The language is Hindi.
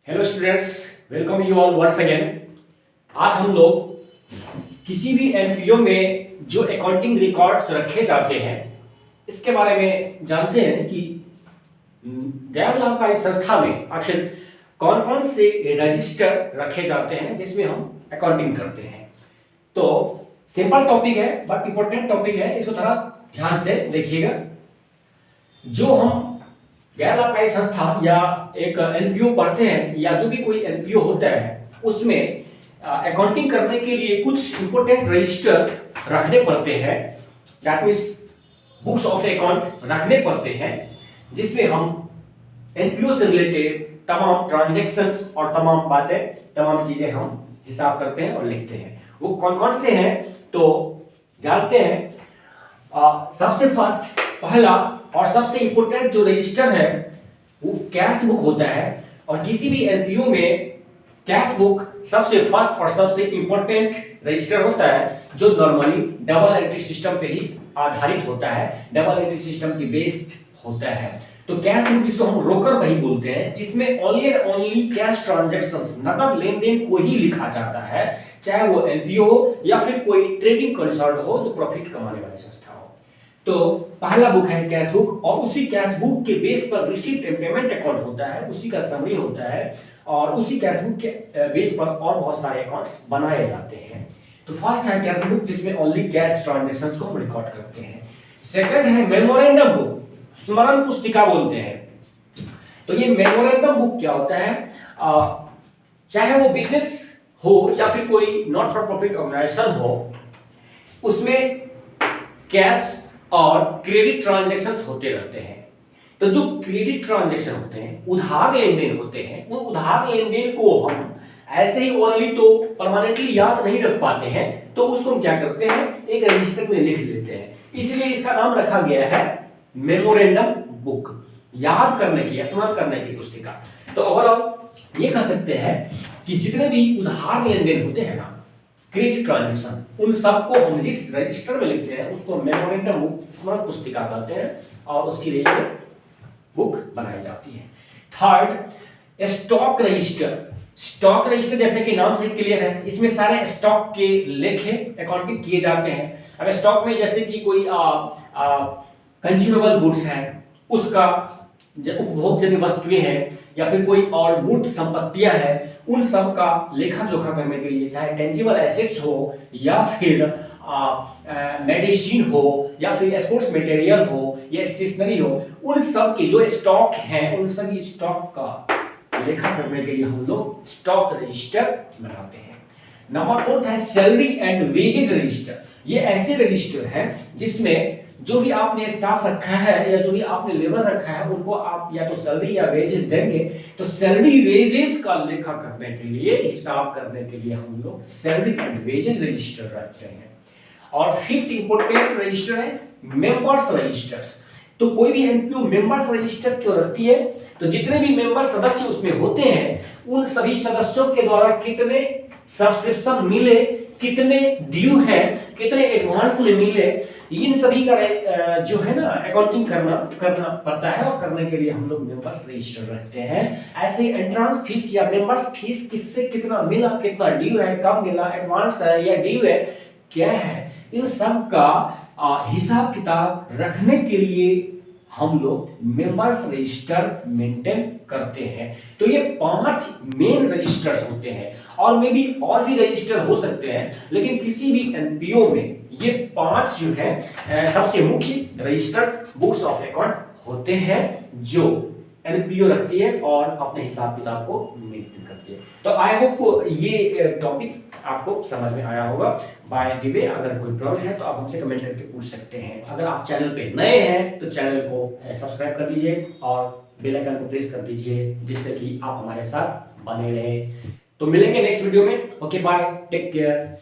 Hello students, welcome you all once again. आज हम लोग किसी भी एनपीओ में जो अकाउंटिंग रिकॉर्ड्स रखे जाते हैं इसके बारे में जानते हैं कि गैर लाभकारी संस्था में आखिर कौन कौन से रजिस्टर रखे जाते हैं जिसमें हम अकाउंटिंग करते हैं। तो सिंपल टॉपिक है बट इंपॉर्टेंट टॉपिक है, इसको थोड़ा ध्यान से देखिएगा। जो हम गैर लाभकारी संस्था या एक एनपीओ पढ़ते हैं या जो भी कोई एनपीओ होता है उसमें अकाउंटिंग करने के लिए कुछ इंपॉर्टेंट रजिस्टर रखने पड़ते हैं, that means books of account रखने पड़ते हैं, जिसमें हम एनपीओ से रिलेटेड तमाम ट्रांजैक्शंस और तमाम बातें तमाम चीजें हम हिसाब करते हैं और लिखते हैं। वो कौन कौन से हैं तो जानते हैं। सबसे फर्स्ट पहला और सबसे इंपॉर्टेंट जो रजिस्टर है वो कैश बुक होता है, और किसी भी एनपीओ में कैश बुक सबसे फर्स्ट और सबसे इंपॉर्टेंट रजिस्टर होता है, जो नॉर्मली डबल एंट्री सिस्टम पे ही आधारित होता है, डबल एंट्री सिस्टम की बेस्ड होता है। तो कैश बुक जिसको हम रोकर वही बोलते हैं, इसमें only and only cash transactions, नकद लेन देन को ही लिखा जाता है, चाहे वो एनपीओ हो या फिर कोई ट्रेडिंग कंसर्न हो जो प्रॉफिट कमाने वाली संस्था हो। तो पहला बुक है कैश बुक, और उसी कैश बुक के बेस पर रिसीप्ट एंड पेमेंट अकाउंट होता है, उसी का समरी होता है, और उसी कैश बुक के बेस पर और बहुत सारे अकाउंट्स बनाए जाते हैं। तो फर्स्ट है कैश बुक जिसमें ओनली कैश ट्रांजैक्शंस को हम रिकॉर्ड करते हैं। सेकंड है मेमोरेंडम बुक, स्मरण पुस्तिका बोलते हैं। तो ये मेमोरेंडम बुक क्या होता है, चाहे वो बिजनेस हो या फिर कोई नॉट फॉर प्रॉफिट ऑर्गेनाइजेशन हो, उसमें कैश और क्रेडिट ट्रांजैक्शंस होते रहते हैं। तो जो क्रेडिट ट्रांजैक्शन होते हैं, उधार लेन देन होते हैं, उन उधार लेन देन को हम ऐसे ही ओरली तो परमानेंटली याद नहीं रख पाते हैं, तो उसको हम क्या करते हैं, एक रजिस्टर में लिख लेते हैं। इसलिए इसका नाम रखा गया है मेमोरेंडम बुक, याद करने की, स्मरण करने की पुस्तिका। तो ओवरऑल ये कह सकते हैं कि जितने भी उधार लेन देन होते हैं ना, क्रेडिट ट्रांजैक्शन, उन सबको हम जिस रजिस्टर में लिखते हैं उसको मेमोरेंडम बुक, स्मरण पुस्तिका कहते हैं, और उसके लिए बुक बनाई जाती है। Third stock register. Stock register जैसे कि नाम से क्लियर है, इसमें सारे स्टॉक के लेखे अकाउंटिंग किए जाते हैं। अगर स्टॉक में जैसे कि कोई कंज्यूमेबल गुड्स है, उसका उपभोग्य वस्तुएं हैं, या फिर कोई और मूर्त संपत्तियां हैं, उन सब का लेखा जोखा करने के लिए, चाहे टेंजिबल एसेट्स हो या फिर मेडिसिन हो या फिर स्पोर्ट्स मटेरियल हो या स्टेशनरी हो, उन सब की जो स्टॉक हैं, उन सभी स्टॉक का लेखा करने के लिए हम लोग स्टॉक रजिस्टर बनाते हैं। नंबर फोर्थ है सैलरी एंड वेजेस रजिस्टर। ये ऐसे रजिस्टर हैं जिसमें जो भी आपने स्टाफ रखा है या जो भी आपने लेबर रखा है, उनको आप या तो सैलरी या वेजेस देंगे, तो सैलरी वेजेस का लेखा करने के लिए, हिसाब करने के लिए हम लोग सैलरी एंड वेजेस रजिस्टर रखते हैं। और फिफ्थ इंपॉर्टेंट रजिस्टर है मेंबर्स रजिस्टर्स। तो कोई भी एनपीओ मेंबर्स रजिस्टर क्यों रखती है, तो जितने भी मेंबर सदस्य उसमें होते हैं, उन सभी सदस्यों के द्वारा कितने सब्सक्रिप्शन मिले, कितने ड्यू है, कितने एडवांस में मिले, इन सभी का जो है ना अकाउंटिंग करना पड़ता है, और करने के लिए हम लोग मेंबर्स रजिस्टर रखते हैं। ऐसे ही एंट्रेंस फीस या मेंबर्स फीस किससे कितना मिला, कितना ड्यू है, कब मिला, एडवांस है या ड्यू है, क्या है, इन सब का हिसाब किताब रखने के लिए हम लोग मेंबर्स रजिस्टर मेंटेन करते हैं। तो ये 5 मेन रजिस्टर्स होते हैं, और मे भी और भी रजिस्टर हो सकते हैं, लेकिन किसी भी एनपीओ में ये 5 जो है सबसे मुख्य रजिस्टर्स बुक्स ऑफ अकाउंट होते हैं, जो एनपीओ रखती है और अपने हिसाब किताब को मेंटेन करती है। तो आई होप ये टॉपिक आपको समझ में आया होगा। बाय द वे, अगर कोई प्रॉब्लम है तो आप हमसे कमेंट करके पूछ सकते हैं। अगर आप चैनल पे नए हैं तो चैनल को सब्सक्राइब कर दीजिए और बेल आइकन को प्रेस कर दीजिए, जिससे कि आप हमारे साथ बने रहें। तो मिलेंगे नेक्स्ट वीडियो में। Okay, bye, take care.